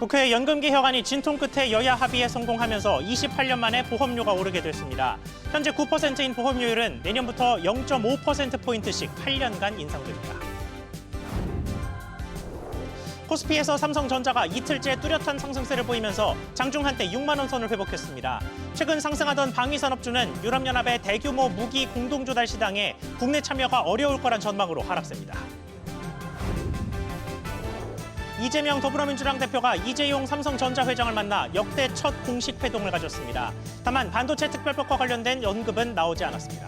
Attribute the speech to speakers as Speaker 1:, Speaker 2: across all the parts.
Speaker 1: 국회 연금개혁안이 진통 끝에 여야 합의에 성공하면서 28년 만에 보험료가 오르게 됐습니다. 현재 9%인 보험료율은 내년부터 0.5%포인트씩 8년간 인상됩니다. 코스피에서 삼성전자가 이틀째 뚜렷한 상승세를 보이면서 장중 한때 6만 원 선을 회복했습니다. 최근 상승하던 방위산업주는 유럽연합의 대규모 무기 공동조달 시장에 국내 참여가 어려울 거란 전망으로 하락세입니다. 이재명 더불어민주당 대표가 이재용 삼성전자 회장을 만나 역대 첫 공식 회동을 가졌습니다. 다만 반도체 특별법과 관련된 언급은 나오지 않았습니다.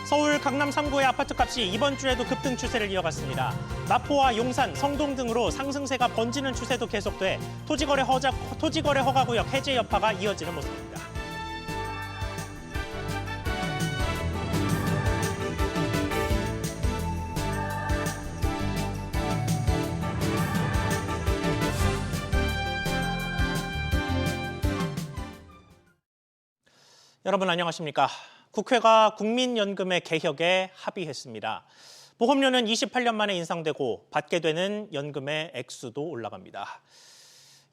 Speaker 1: 서울 강남 3구의 아파트값이 이번 주에도 급등 추세를 이어갔습니다. 마포와 용산, 성동 등으로 상승세가 번지는 추세도 계속돼 토지거래 허가구역 해제 여파가 이어지는 모습입니다. 여러분 안녕하십니까? 국회가 국민연금의 개혁에 합의했습니다. 보험료는 28년 만에 인상되고 받게 되는 연금의 액수도 올라갑니다.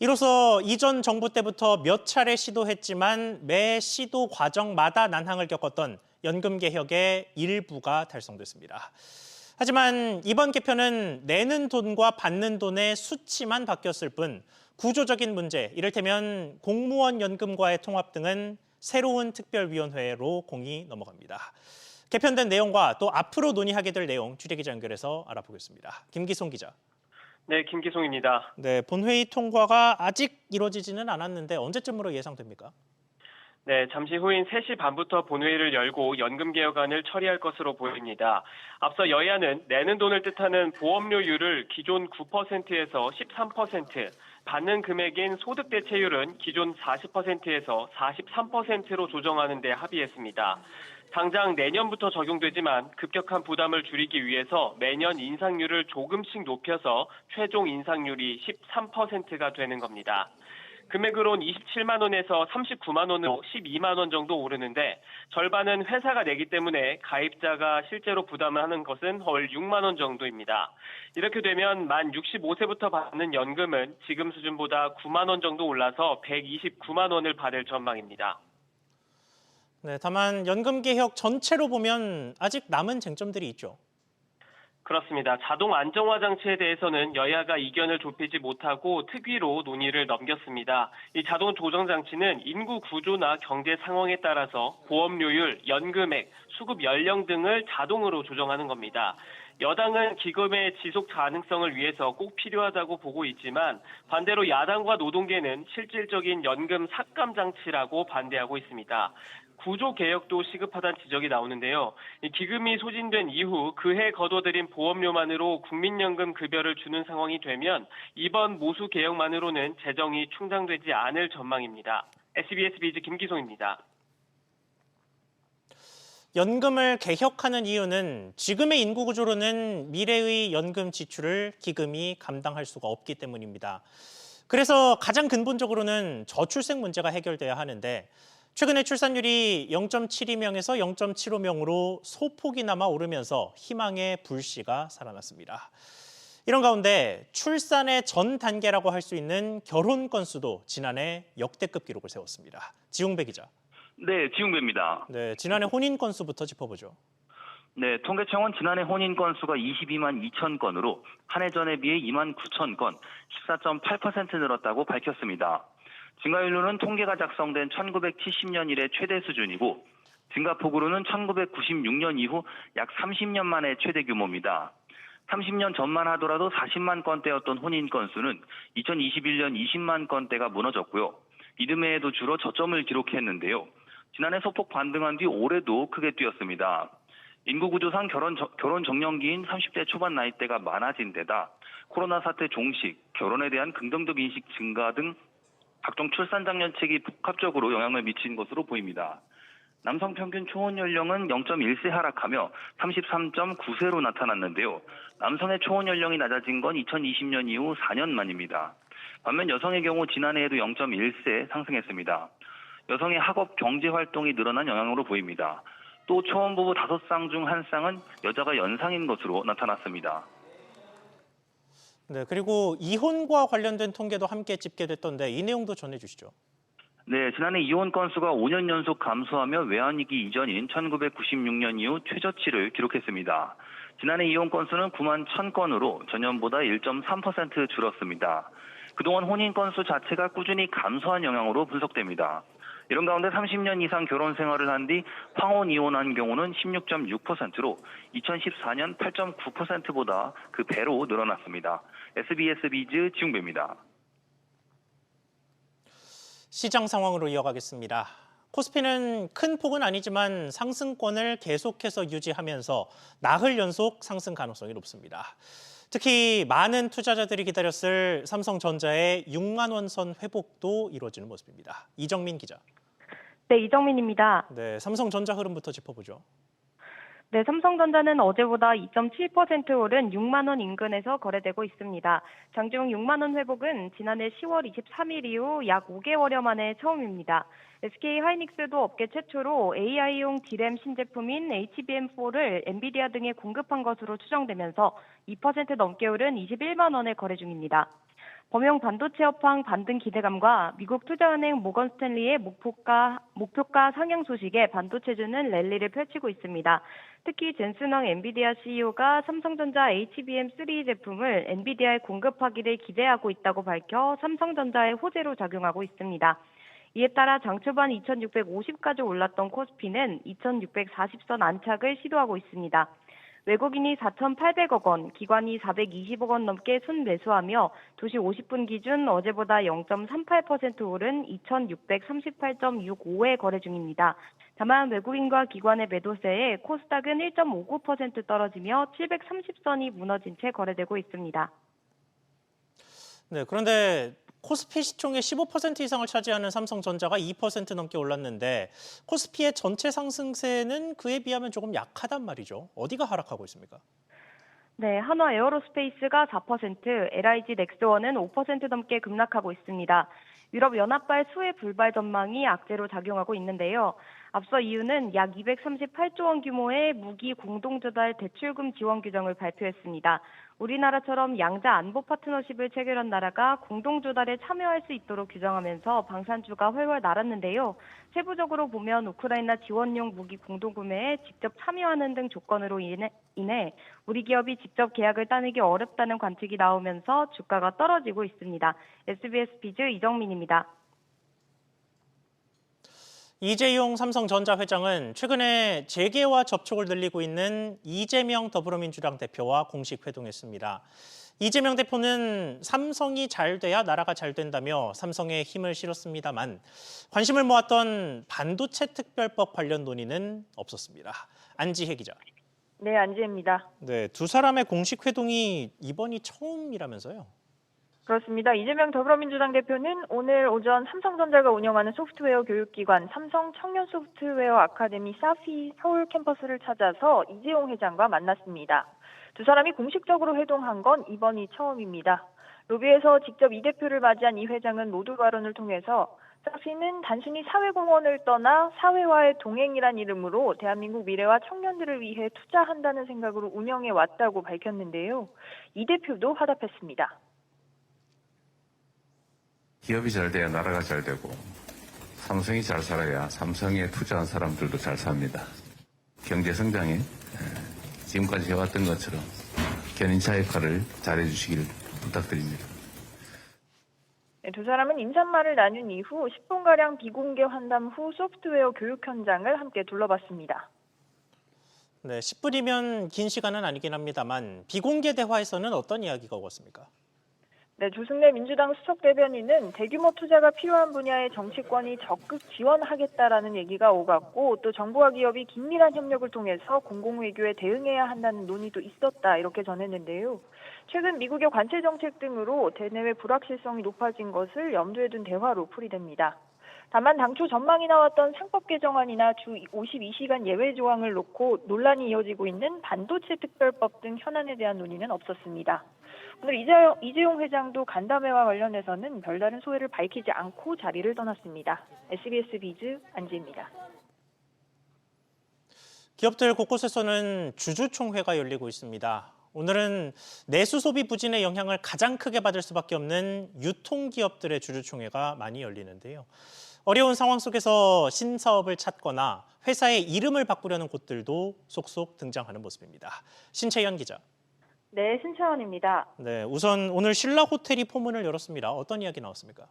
Speaker 1: 이로써 이전 정부 때부터 몇 차례 시도했지만 매 시도 과정마다 난항을 겪었던 연금 개혁의 일부가 달성됐습니다. 하지만 이번 개편은 내는 돈과 받는 돈의 수치만 바뀌었을 뿐 구조적인 문제, 이를테면 공무원 연금과의 통합 등은 새로운 특별위원회로 공이 넘어갑니다. 개편된 내용과 또 앞으로 논의하게 될 내용 취재기자 연결해서 알아보겠습니다. 김기송 기자.
Speaker 2: 네, 김기송입니다.
Speaker 1: 네, 본회의 통과가 아직 이루어지지는 않았는데 언제쯤으로 예상됩니까?
Speaker 2: 네, 잠시 후인 3시 반부터 본회의를 열고 연금개혁안을 처리할 것으로 보입니다. 앞서 여야는 내는 돈을 뜻하는 보험료율을 기존 9%에서 13%, 받는 금액인 소득대체율은 기존 40%에서 43%로 조정하는 데 합의했습니다. 당장 내년부터 적용되지만 급격한 부담을 줄이기 위해서 매년 인상률을 조금씩 높여서 최종 인상률이 13%가 되는 겁니다. 금액으론 27만 원에서 39만 원으로 12만 원 정도 오르는데 절반은 회사가 내기 때문에 가입자가 실제로 부담을 하는 것은 월 6만 원 정도입니다. 이렇게 되면 만 65세부터 받는 연금은 지금 수준보다 9만 원 정도 올라서 129만 원을 받을 전망입니다.
Speaker 1: 네, 다만 연금 개혁 전체로 보면 아직 남은 쟁점들이 있죠.
Speaker 2: 그렇습니다. 자동 안정화 장치에 대해서는 여야가 이견을 좁히지 못하고 특위로 논의를 넘겼습니다. 이 자동 조정 장치는 인구 구조나 경제 상황에 따라서 보험료율, 연금액, 수급 연령 등을 자동으로 조정하는 겁니다. 여당은 기금의 지속 가능성을 위해서 꼭 필요하다고 보고 있지만 반대로 야당과 노동계는 실질적인 연금 삭감 장치라고 반대하고 있습니다. 구조 개혁도 시급하다는 지적이 나오는데요. 기금이 소진된 이후 그해 거둬들인 보험료만으로 국민연금 급여를 주는 상황이 되면 이번 모수 개혁만으로는 재정이 충당되지 않을 전망입니다. SBS 비즈 김기송입니다.
Speaker 1: 연금을 개혁하는 이유는 지금의 인구 구조로는 미래의 연금 지출을 기금이 감당할 수가 없기 때문입니다. 그래서 가장 근본적으로는 저출생 문제가 해결돼야 하는데 최근에 출산율이 0.72명에서 0.75명으로 소폭이나마 오르면서 희망의 불씨가 살아났습니다. 이런 가운데 출산의 전 단계라고 할 수 있는 결혼 건수도 지난해 역대급 기록을 세웠습니다. 지웅배 기자.
Speaker 3: 네, 지웅배입니다.
Speaker 1: 네, 지난해 혼인 건수부터 짚어보죠.
Speaker 3: 네, 통계청은 지난해 혼인 건수가 22만 2천 건으로 한 해 전에 비해 2만 9천 건, 14.8% 늘었다고 밝혔습니다. 증가율로는 통계가 작성된 1970년 이래 최대 수준이고 증가폭으로는 1996년 이후 약 30년 만의 최대 규모입니다. 30년 전만 하더라도 40만 건대였던 혼인 건수는 2021년 20만 건대가 무너졌고요. 이듬해에도 주로 저점을 기록했는데요. 지난해 소폭 반등한 뒤 올해도 크게 뛰었습니다. 인구 구조상 결혼 정년기인 30대 초반 나이대가 많아진 데다 코로나 사태 종식, 결혼에 대한 긍정적 인식 증가 등 각종 출산 장려책이 복합적으로 영향을 미친 것으로 보입니다. 남성 평균 초혼 연령은 0.1세 하락하며 33.9세로 나타났는데요. 남성의 초혼 연령이 낮아진 건 2020년 이후 4년 만입니다. 반면 여성의 경우 지난해에도 0.1세 상승했습니다. 여성의 학업 경제 활동이 늘어난 영향으로 보입니다. 또 초혼부부 5쌍 중 1쌍은 여자가 연상인 것으로 나타났습니다.
Speaker 1: 네, 그리고 이혼과 관련된 통계도 함께 집계됐던데 이 내용도 전해주시죠.
Speaker 3: 네, 지난해 이혼 건수가 5년 연속 감소하며 외환위기 이전인 1996년 이후 최저치를 기록했습니다. 지난해 이혼 건수는 9만 1,000건으로 전년보다 1.3% 줄었습니다. 그동안 혼인 건수 자체가 꾸준히 감소한 영향으로 분석됩니다. 이런 가운데 30년 이상 결혼 생활을 한 뒤 황혼 이혼한 경우는 16.6%로 2014년 8.9%보다 그 배로 늘어났습니다. SBS 비즈 지웅배입니다.
Speaker 1: 시장 상황으로 이어가겠습니다. 코스피는 큰 폭은 아니지만 상승권을 계속해서 유지하면서 나흘 연속 상승 가능성이 높습니다. 특히 많은 투자자들이 기다렸을 삼성전자의 6만 원 선 회복도 이루어지는 모습입니다. 이정민 기자.
Speaker 4: 네, 이정민입니다.
Speaker 1: 네, 삼성전자 흐름부터 짚어보죠.
Speaker 4: 네, 삼성전자는 어제보다 2.7% 오른 6만 원 인근에서 거래되고 있습니다. 장중 6만 원 회복은 지난해 10월 23일 이후 약 5개월여 만에 처음입니다. SK 하이닉스도 업계 최초로 AI용 D램 신제품인 HBM4를 엔비디아 등에 공급한 것으로 추정되면서 2% 넘게 오른 21만 원에 거래 중입니다. 범용 반도체 업황 반등 기대감과 미국 투자은행 모건 스탠리의 목표가 상향 소식에 반도체주는 랠리를 펼치고 있습니다. 특히 젠슨왕 엔비디아 CEO가 삼성전자 HBM3 제품을 엔비디아에 공급하기를 기대하고 있다고 밝혀 삼성전자의 호재로 작용하고 있습니다. 이에 따라 장 초반 2650까지 올랐던 코스피는 2640선 안착을 시도하고 있습니다. 외국인이 4,800억 원, 기관이 420억 원 넘게 순매수하며 2시 50분 기준 어제보다 0.38% 오른 2,638.65에 거래 중입니다. 다만 외국인과 기관의 매도세에 코스닥은 1.59% 떨어지며 730선이 무너진 채 거래되고 있습니다.
Speaker 1: 네, 그런데 코스피 시총의 15% 이상을 차지하는 삼성전자가 2% 넘게 올랐는데 코스피의 전체 상승세는 그에 비하면 조금 약하단 말이죠. 어디가 하락하고 있습니까?
Speaker 4: 네, 한화 에어로스페이스가 4%, LIG 넥스원은 5% 넘게 급락하고 있습니다. 유럽연합발 수혜 불발 전망이 악재로 작용하고 있는데요. 앞서 EU는 약 238조 원 규모의 무기 공동조달 대출금 지원 규정을 발표했습니다. 우리나라처럼 양자 안보 파트너십을 체결한 나라가 공동조달에 참여할 수 있도록 규정하면서 방산주가 훨훨 날았는데요. 세부적으로 보면 우크라이나 지원용 무기 공동구매에 직접 참여하는 등 조건으로 인해 우리 기업이 직접 계약을 따내기 어렵다는 관측이 나오면서 주가가 떨어지고 있습니다. SBS 비즈 이정민입니다.
Speaker 1: 이재용 삼성전자 회장은 최근에 재계와 접촉을 늘리고 있는 이재명 더불어민주당 대표와 공식 회동했습니다. 이재명 대표는 삼성이 잘 돼야 나라가 잘 된다며 삼성에 힘을 실었습니다만 관심을 모았던 반도체 특별법 관련 논의는 없었습니다. 안지혜 기자.
Speaker 5: 네, 안지혜입니다.
Speaker 1: 네, 두 사람의 공식 회동이 이번이 처음이라면서요?
Speaker 5: 그렇습니다. 이재명 더불어민주당 대표는 오늘 오전 삼성전자가 운영하는 소프트웨어 교육기관 삼성 청년 소프트웨어 아카데미 사피 서울 캠퍼스를 찾아서 이재용 회장과 만났습니다. 두 사람이 공식적으로 회동한 건 이번이 처음입니다. 로비에서 직접 이 대표를 맞이한 이 회장은 모두 발언을 통해서 사피는 단순히 사회공헌을 떠나 사회와의 동행이란 이름으로 대한민국 미래와 청년들을 위해 투자한다는 생각으로 운영해 왔다고 밝혔는데요. 이 대표도 화답했습니다.
Speaker 6: 기업이 잘 돼야 나라가 잘 되고 삼성이 잘 살아야 삼성에 투자한 사람들도 잘 삽니다. 경제 성장에 지금까지 해왔던 것처럼 견인차 역할을 잘해주시길 부탁드립니다.
Speaker 5: 네, 두 사람은 인사말을 나눈 이후 10분가량 비공개 환담 후 소프트웨어 교육 현장을 함께 둘러봤습니다.
Speaker 1: 네, 10분이면 긴 시간은 아니긴 합니다만 비공개 대화에서는 어떤 이야기가 오갔습니까?
Speaker 5: 네, 조승래 민주당 수석 대변인은 대규모 투자가 필요한 분야에 정치권이 적극 지원하겠다라는 얘기가 오갔고 또 정부와 기업이 긴밀한 협력을 통해서 공공외교에 대응해야 한다는 논의도 있었다 이렇게 전했는데요. 최근 미국의 관세 정책 등으로 대내외 불확실성이 높아진 것을 염두에 둔 대화로 풀이됩니다. 다만 당초 전망이 나왔던 상법 개정안이나 주 52시간 예외 조항을 놓고 논란이 이어지고 있는 반도체 특별법 등 현안에 대한 논의는 없었습니다. 오늘 이재용 회장도 간담회와 관련해서는 별다른 소회를 밝히지 않고 자리를 떠났습니다. SBS 비즈 안지입니다.
Speaker 1: 기업들 곳곳에서는 주주총회가 열리고 있습니다. 오늘은 내수 소비 부진의 영향을 가장 크게 받을 수밖에 없는 유통기업들의 주주총회가 많이 열리는데요. 어려운 상황 속에서 신사업을 찾거나 회사의 이름을 바꾸려는 곳들도 속속 등장하는 모습입니다. 신채연 기자.
Speaker 4: 네, 신채원입니다.
Speaker 1: 네, 우선 오늘 신라 호텔이 포문을 열었습니다. 어떤 이야기 나왔습니까?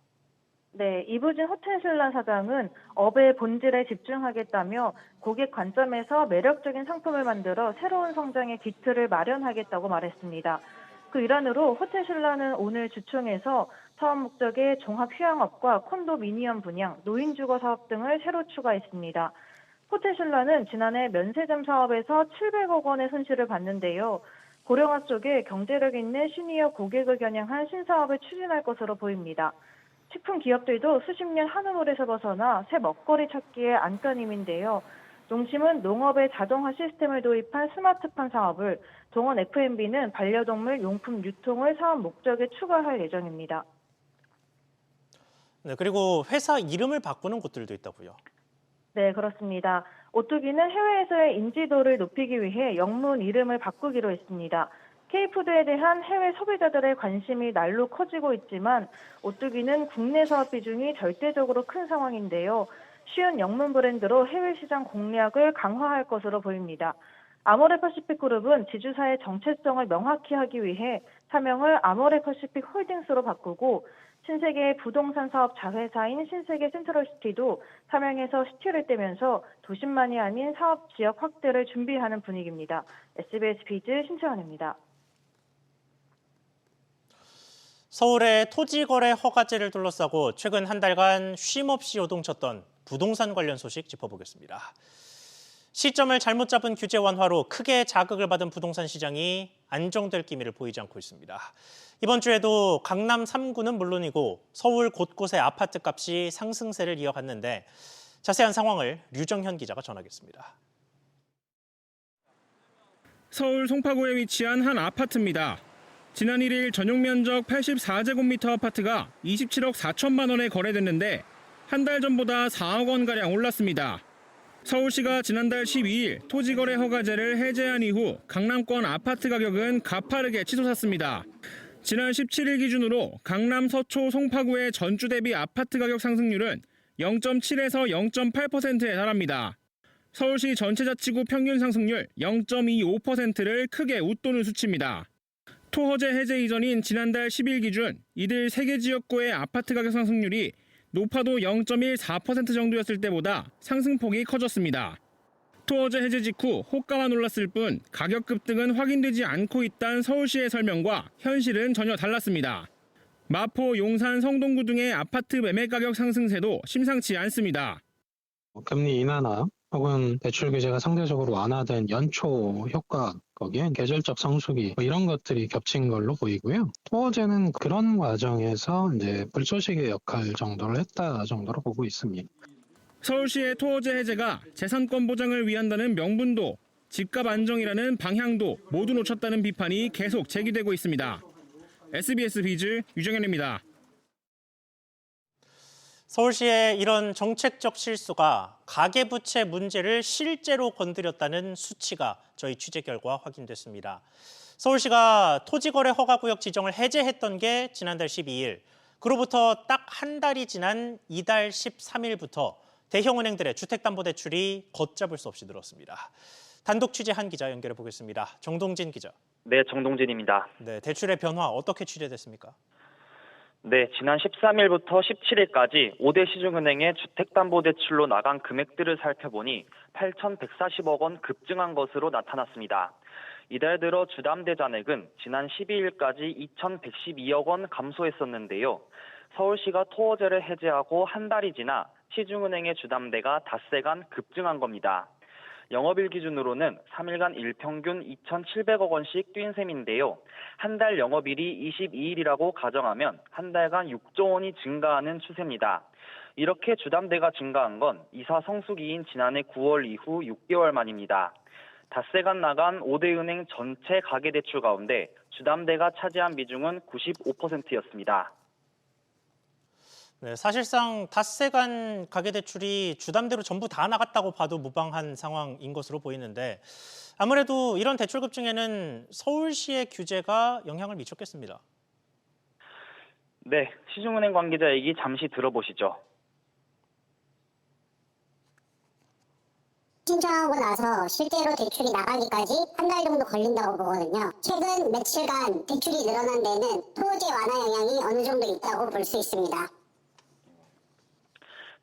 Speaker 4: 네, 이부진 호텔신라 사장은 업의 본질에 집중하겠다며 고객 관점에서 매력적인 상품을 만들어 새로운 성장의 기틀을 마련하겠다고 말했습니다. 그 일환으로 호텔신라는 오늘 주총에서 사업 목적의 종합휴양업과 콘도미니엄 분양, 노인주거 사업 등을 새로 추가했습니다. 호텔신라는 지난해 면세점 사업에서 700억 원의 손실을 봤는데요. 고령화 속에 경제력 있는 시니어 고객을 겨냥한 신사업을 추진할 것으로 보입니다. 식품 기업들도 수십 년 한 우물에서 벗어나 새 먹거리 찾기에 안간힘인데요. 농심은 농업에 자동화 시스템을 도입한 스마트팜 사업을, 동원 F&B는 반려동물 용품 유통을 사업 목적에 추가할 예정입니다.
Speaker 1: 네, 그리고 회사 이름을 바꾸는 곳들도 있다고요.
Speaker 4: 네, 그렇습니다. 오뚜기는 해외에서의 인지도를 높이기 위해 영문 이름을 바꾸기로 했습니다. K푸드에 대한 해외 소비자들의 관심이 날로 커지고 있지만 오뚜기는 국내 사업 비중이 절대적으로 큰 상황인데요. 쉬운 영문 브랜드로 해외 시장 공략을 강화할 것으로 보입니다. 아모레퍼시픽 그룹은 지주사의 정체성을 명확히 하기 위해 사명을 아모레퍼시픽 홀딩스로 바꾸고 신세계의 부동산 사업 자회사인 신세계 센트럴시티도 사명에서 시티를 떼면서 도심만이 아닌 사업 지역 확대를 준비하는 분위기입니다. SBS 비즈 신채원입니다.
Speaker 1: 서울의 토지거래 허가제를 둘러싸고 최근 한 달간 쉼없이 요동쳤던 부동산 관련 소식 짚어보겠습니다. 시점을 잘못 잡은 규제 완화로 크게 자극을 받은 부동산 시장이 안정될 기미를 보이지 않고 있습니다. 이번 주에도 강남 3구는 물론이고 서울 곳곳의 아파트 값이 상승세를 이어갔는데 자세한 상황을 류정현 기자가 전하겠습니다.
Speaker 7: 서울 송파구에 위치한 한 아파트입니다. 지난 1일 전용 면적 84제곱미터 아파트가 27억 4천만 원에 거래됐는데 한 달 전보다 4억 원가량 올랐습니다. 서울시가 지난달 12일 토지거래 허가제를 해제한 이후 강남권 아파트 가격은 가파르게 치솟았습니다. 지난 17일 기준으로 강남 서초 송파구의 전주 대비 아파트 가격 상승률은 0.7에서 0.8%에 달합니다. 서울시 전체 자치구 평균 상승률 0.25%를 크게 웃도는 수치입니다. 토허제 해제 이전인 지난달 10일 기준 이들 3개 지역구의 아파트 가격 상승률이 높아도 0.14% 정도였을 때보다 상승폭이 커졌습니다. 토허제 해제 직후 호가만 올랐을 뿐 가격 급등은 확인되지 않고 있다는 서울시의 설명과 현실은 전혀 달랐습니다. 마포, 용산, 성동구 등의 아파트 매매 가격 상승세도 심상치 않습니다.
Speaker 8: 금리 인하나 혹은 대출 규제가 상대적으로 완화된 연초 효과, 거기에 계절적 성수기 이런 것들이 겹친 걸로 보이고요. 토어제는 그런 과정에서 이제 불쏘시개 역할 정도를 했다 정도로 보고 있습니다.
Speaker 7: 서울시의 토어제 해제가 재산권 보장을 위한다는 명분도 집값 안정이라는 방향도 모두 놓쳤다는 비판이 계속 제기되고 있습니다. SBS 비즈 유정현입니다.
Speaker 1: 서울시의 이런 정책적 실수가 가계부채 문제를 실제로 건드렸다는 수치가 저희 취재 결과 확인됐습니다. 서울시가 토지거래 허가구역 지정을 해제했던 게 지난달 12일, 그로부터 딱 한 달이 지난 이달 13일부터 대형은행들의 주택담보대출이 걷잡을 수 없이 늘었습니다. 단독 취재한 기자 연결해 보겠습니다. 정동진 기자.
Speaker 9: 네, 정동진입니다.
Speaker 1: 네, 대출의 변화 어떻게 취재됐습니까?
Speaker 9: 네, 지난 13일부터 17일까지 5대 시중은행의 주택담보대출로 나간 금액들을 살펴보니 8,140억 원 급증한 것으로 나타났습니다. 이달 들어 주담대 잔액은 지난 12일까지 2,112억 원 감소했었는데요. 서울시가 토어제를 해제하고 한 달이 지나 시중은행의 주담대가 닷새간 급증한 겁니다. 영업일 기준으로는 3일간 일평균 2,700억 원씩 뛴 셈인데요. 한 달 영업일이 22일이라고 가정하면 한 달간 6조 원이 증가하는 추세입니다. 이렇게 주담대가 증가한 건 이사 성수기인 지난해 9월 이후 6개월 만입니다. 닷새간 나간 5대 은행 전체 가계대출 가운데 주담대가 차지한 비중은 95%였습니다.
Speaker 1: 네, 사실상 닷새간 가계대출이 주담대로 전부 다 나갔다고 봐도 무방한 상황인 것으로 보이는데 아무래도 이런 대출 급증에는 서울시의 규제가 영향을 미쳤겠습니다.
Speaker 9: 네, 시중은행 관계자 얘기 잠시 들어보시죠.
Speaker 10: 신청하고 나서 실제로 대출이 나가기까지 한 달 정도 걸린다고 보거든요. 최근 며칠간 대출이 늘어난 데는 토지 완화 영향이 어느 정도 있다고 볼 수 있습니다.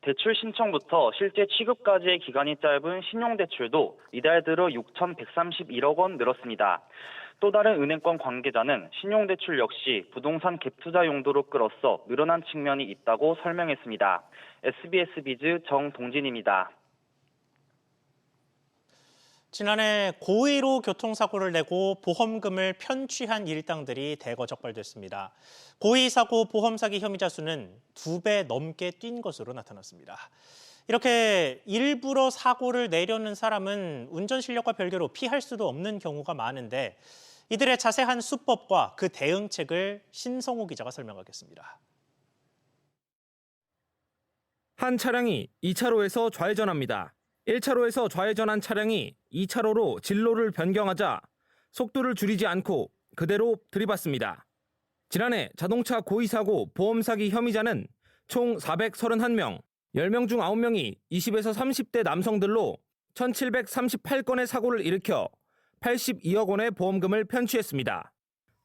Speaker 9: 대출 신청부터 실제 취급까지의 기간이 짧은 신용대출도 이달 들어 6,131억 원 늘었습니다. 또 다른 은행권 관계자는 신용대출 역시 부동산 갭투자 용도로 끌어서 늘어난 측면이 있다고 설명했습니다. SBS 비즈 정동진입니다.
Speaker 1: 지난해 고의로 교통사고를 내고 보험금을 편취한 일당들이 대거 적발됐습니다. 고의사고 보험 사기 혐의자 수는 2배 넘게 뛴 것으로 나타났습니다. 이렇게 일부러 사고를 내려는 사람은 운전 실력과 별개로 피할 수도 없는 경우가 많은데 이들의 자세한 수법과 그 대응책을 신성호 기자가 설명하겠습니다.
Speaker 7: 한 차량이 2차로에서 좌회전합니다. 1차로에서 좌회전한 차량이 2차로로 진로를 변경하자 속도를 줄이지 않고 그대로 들이받습니다. 지난해 자동차 고의사고 보험 사기 혐의자는 총 431명, 10명 중 9명이 20에서 30대 남성들로 1,738건의 사고를 일으켜 82억 원의 보험금을 편취했습니다.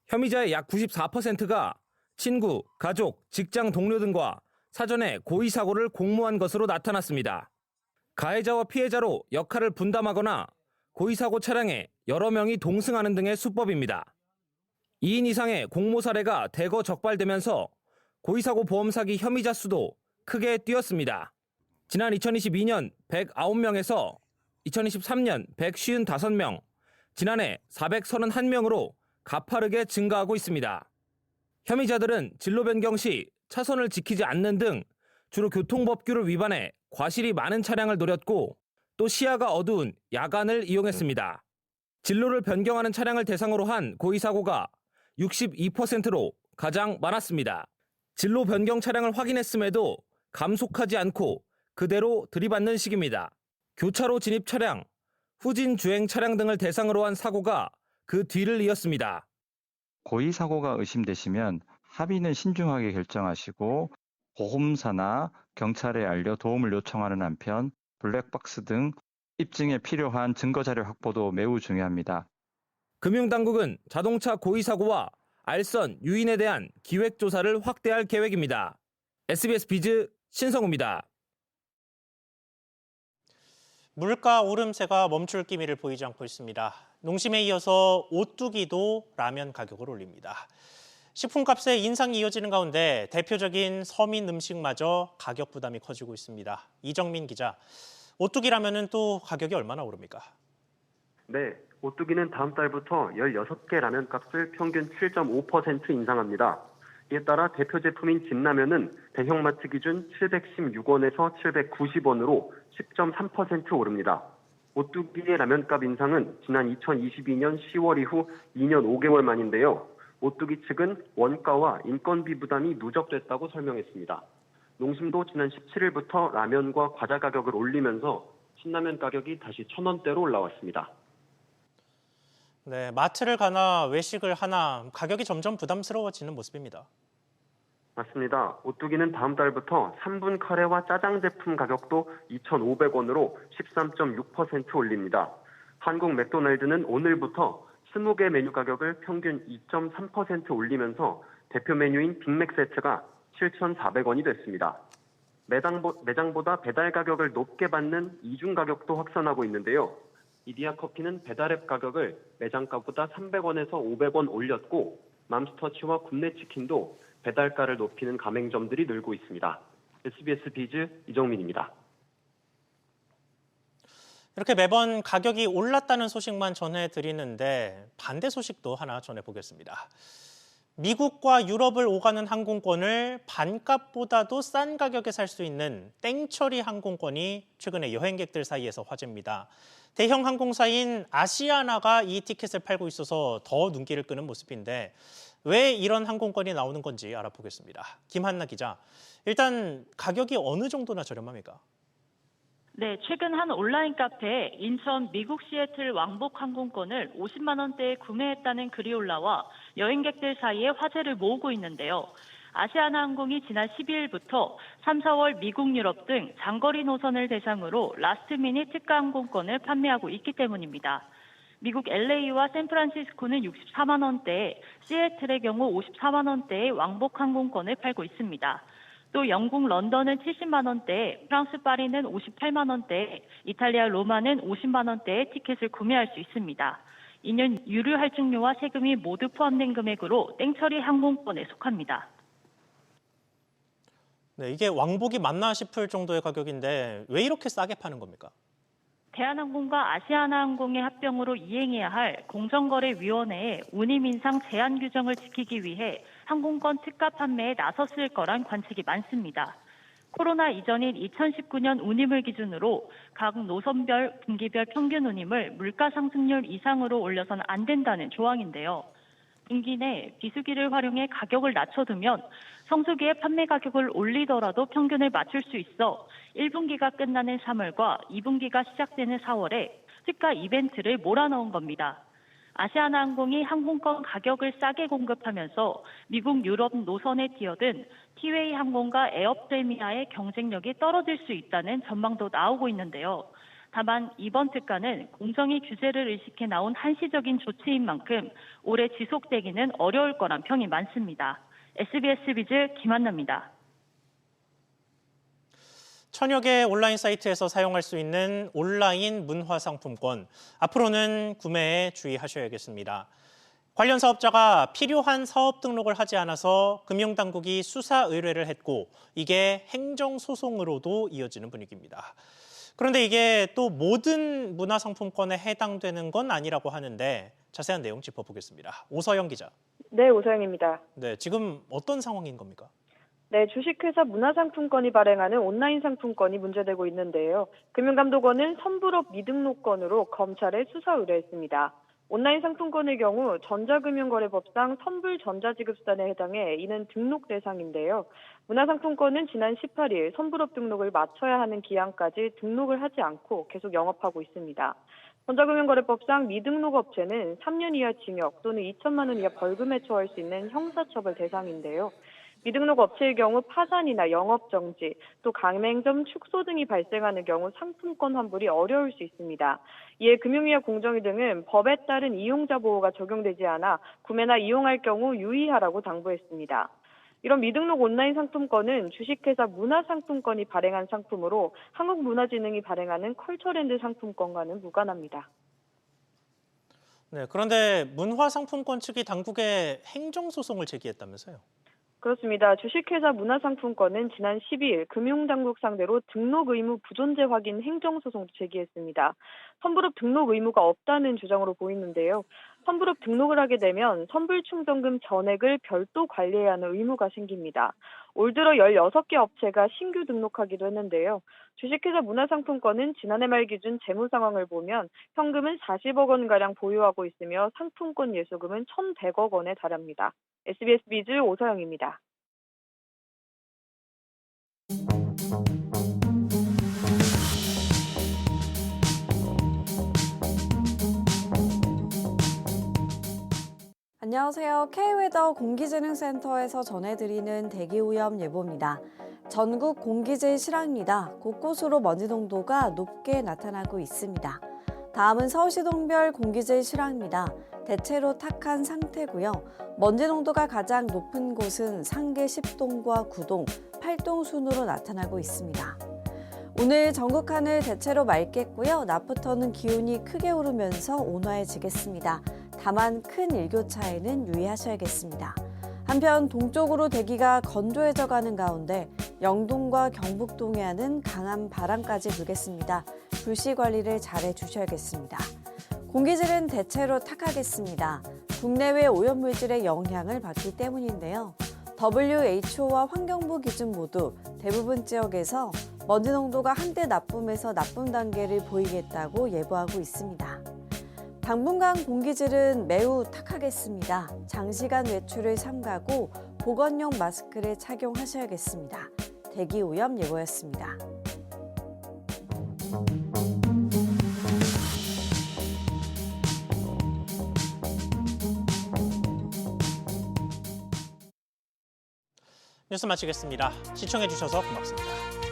Speaker 7: 혐의자의 약 94%가 친구, 가족, 직장 동료 등과 사전에 고의사고를 공모한 것으로 나타났습니다. 가해자와 피해자로 역할을 분담하거나 고의사고 차량에 여러 명이 동승하는 등의 수법입니다. 2인 이상의 공모 사례가 대거 적발되면서 고의사고 보험 사기 혐의자 수도 크게 뛰었습니다. 지난 2022년 109명에서 2023년 155명, 지난해 431명으로 가파르게 증가하고 있습니다. 혐의자들은 진로 변경 시 차선을 지키지 않는 등 주로 교통법규를 위반해 과실이 많은 차량을 노렸고 또 시야가 어두운 야간을 이용했습니다. 진로를 변경하는 차량을 대상으로 한 고의사고가 62%로 가장 많았습니다. 진로 변경 차량을 확인했음에도 감속하지 않고 그대로 들이받는 식입니다. 교차로 진입 차량, 후진 주행 차량 등을 대상으로 한 사고가 그 뒤를 이었습니다.
Speaker 11: 고의사고가 의심되시면 합의는 신중하게 결정하시고 보험사나 경찰에 알려 도움을 요청하는 한편 블랙박스 등 입증에 필요한 증거자료 확보도 매우 중요합니다.
Speaker 7: 금융당국은 자동차 고의사고와 알선, 유인에 대한 기획조사를 확대할 계획입니다. SBS 비즈 신성우입니다.
Speaker 1: 물가 오름세가 멈출 기미를 보이지 않고 있습니다. 농심에 이어서 오뚜기도 라면 가격을 올립니다. 식품값의 인상이 이어지는 가운데 대표적인 서민 음식마저 가격 부담이 커지고 있습니다. 이정민 기자, 오뚜기 라면은 또 가격이 얼마나 오릅니까?
Speaker 12: 네, 오뚜기는 다음 달부터 16개 라면 값을 평균 7.5% 인상합니다. 이에 따라 대표 제품인 진라면은 대형마트 기준 716원에서 790원으로 10.3% 오릅니다. 오뚜기의 라면값 인상은 지난 2022년 10월 이후 2년 5개월 만인데요. 오뚜기 측은 원가와 인건비 부담이 누적됐다고 설명했습니다. 농심도 지난 17일부터 라면과 과자 가격을 올리면서 신라면 가격이 다시 1,000원대로 올라왔습니다.
Speaker 1: 네, 마트를 가나 외식을 하나 가격이 점점 부담스러워지는 모습입니다.
Speaker 12: 맞습니다. 오뚜기는 다음 달부터 3분 카레와 짜장 제품 가격도 2,500원으로 13.6% 올립니다. 한국 맥도날드는 오늘부터 20개 메뉴 가격을 평균 2.3% 올리면서 대표 메뉴인 빅맥 세트가 7,400원이 됐습니다. 매장보다 배달 가격을 높게 받는 이중 가격도 확산하고 있는데요. 이디야 커피는 배달앱 가격을 매장가보다 300원에서 500원 올렸고 맘스터치와 굽네치킨도 배달가를 높이는 가맹점들이 늘고 있습니다. SBS 비즈 이정민입니다.
Speaker 1: 이렇게 매번 가격이 올랐다는 소식만 전해드리는데 반대 소식도 하나 전해보겠습니다. 미국과 유럽을 오가는 항공권을 반값보다도 싼 가격에 살 수 있는 땡처리 항공권이 최근에 여행객들 사이에서 화제입니다. 대형 항공사인 아시아나가 이 티켓을 팔고 있어서 더 눈길을 끄는 모습인데 왜 이런 항공권이 나오는 건지 알아보겠습니다. 김한나 기자, 일단 가격이 어느 정도나 저렴합니까?
Speaker 13: 네, 최근 한 온라인 카페에 인천 미국 시애틀 왕복 항공권을 50만 원대에 구매했다는 글이 올라와 여행객들 사이에 화제를 모으고 있는데요. 아시아나항공이 지난 12일부터 3, 4월 미국, 유럽 등 장거리 노선을 대상으로 라스트미닛 특가 항공권을 판매하고 있기 때문입니다. 미국 LA와 샌프란시스코는 64만 원대에, 시애틀의 경우 54만 원대에 왕복 항공권을 팔고 있습니다. 또 영국 런던은 70만 원대에, 프랑스 파리는 58만 원대에, 이탈리아 로마는 50만 원대에 티켓을 구매할 수 있습니다. 이는 유류 할증료와 세금이 모두 포함된 금액으로 땡처리 항공권에 속합니다.
Speaker 1: 네, 이게 왕복이 맞나 싶을 정도의 가격인데 왜 이렇게 싸게 파는 겁니까?
Speaker 13: 대한항공과 아시아나항공의 합병으로 이행해야 할 공정거래위원회의 운임 인상 제한 규정을 지키기 위해 항공권 특가 판매에 나섰을 거란 관측이 많습니다. 코로나 이전인 2019년 운임을 기준으로 각 노선별, 분기별 평균 운임을 물가 상승률 이상으로 올려서는 안 된다는 조항인데요. 분기 내 비수기를 활용해 가격을 낮춰두면 성수기에 판매 가격을 올리더라도 평균을 맞출 수 있어 1분기가 끝나는 3월과 2분기가 시작되는 4월에 특가 이벤트를 몰아넣은 겁니다. 아시아나항공이 항공권 가격을 싸게 공급하면서 미국, 유럽 노선에 뛰어든 티웨이 항공과 에어프레미아의 경쟁력이 떨어질 수 있다는 전망도 나오고 있는데요. 다만 이번 특가는 공정위 규제를 의식해 나온 한시적인 조치인 만큼 오래 지속되기는 어려울 거란 평이 많습니다. SBS 비즈 김한나입니다.
Speaker 1: 천여 개의 온라인 사이트에서 사용할 수 있는 온라인 문화상품권. 앞으로는 구매에 주의하셔야겠습니다. 관련 사업자가 필요한 사업 등록을 하지 않아서 금융당국이 수사 의뢰를 했고 이게 행정소송으로도 이어지는 분위기입니다. 그런데 이게 또 모든 문화상품권에 해당되는 건 아니라고 하는데 자세한 내용 짚어보겠습니다. 오서영 기자.
Speaker 5: 네, 오서영입니다.
Speaker 1: 네, 지금 어떤 상황인 겁니까?
Speaker 5: 네, 주식회사 문화상품권이 발행하는 온라인 상품권이 문제되고 있는데요. 금융감독원은 선불업 미등록권으로 검찰에 수사 의뢰했습니다. 온라인 상품권의 경우 전자금융거래법상 선불전자지급수단에 해당해 이는 등록 대상인데요. 문화상품권은 지난 18일 선불업 등록을 마쳐야 하는 기한까지 등록을 하지 않고 계속 영업하고 있습니다. 전자금융거래법상 미등록 업체는 3년 이하 징역 또는 2천만 원 이하 벌금에 처할 수 있는 형사처벌 대상인데요. 미등록 업체의 경우 파산이나 영업정지, 또 가맹점 축소 등이 발생하는 경우 상품권 환불이 어려울 수 있습니다. 이에 금융위와 공정위 등은 법에 따른 이용자 보호가 적용되지 않아 구매나 이용할 경우 유의하라고 당부했습니다. 이런 미등록 온라인 상품권은 주식회사 문화상품권이 발행한 상품으로 한국문화진흥이 발행하는 컬처랜드 상품권과는 무관합니다.
Speaker 1: 네, 그런데 문화상품권 측이 당국에 행정소송을 제기했다면서요?
Speaker 5: 그렇습니다. 주식회사 문화상품권은 지난 12일 금융당국 상대로 등록 의무 부존재 확인 행정소송도 제기했습니다. 선불업 등록 의무가 없다는 주장으로 보이는데요. 선불업 등록을 하게 되면 선불충전금 전액을 별도 관리해야 하는 의무가 생깁니다. 올 들어 16개 업체가 신규 등록하기도 했는데요. 주식회사 문화상품권은 지난해 말 기준 재무 상황을 보면 현금은 40억 원가량 보유하고 있으며 상품권 예수금은 1,100억 원에 달합니다. SBS 비즈 오서영입니다.
Speaker 14: 안녕하세요. K웨더 공기재능센터에서 전해드리는 대기오염 예보입니다. 전국 공기질 실황입니다. 곳곳으로 먼지 농도가 높게 나타나고 있습니다. 다음은 서울시동별 공기질 실황입니다. 대체로 탁한 상태고요. 먼지 농도가 가장 높은 곳은 상계 10동과 9동, 8동 순으로 나타나고 있습니다. 오늘 전국 하늘 대체로 맑겠고요. 낮부터는 기온이 크게 오르면서 온화해지겠습니다. 다만 큰 일교차에는 유의하셔야겠습니다. 한편 동쪽으로 대기가 건조해져 가는 가운데 영동과 경북 동해안은 강한 바람까지 불겠습니다. 불씨 관리를 잘해 주셔야겠습니다. 공기질은 대체로 탁하겠습니다. 국내외 오염물질의 영향을 받기 때문인데요. WHO와 환경부 기준 모두 대부분 지역에서 먼지 농도가 한때 나쁨에서 나쁨 단계를 보이겠다고 예보하고 있습니다. 당분간 공기질은 매우 탁하겠습니다. 장시간 외출을 삼가고 보건용 마스크를 착용하셔야겠습니다. 대기오염 예보였습니다.
Speaker 1: 뉴스 마치겠습니다. 시청해주셔서 고맙습니다.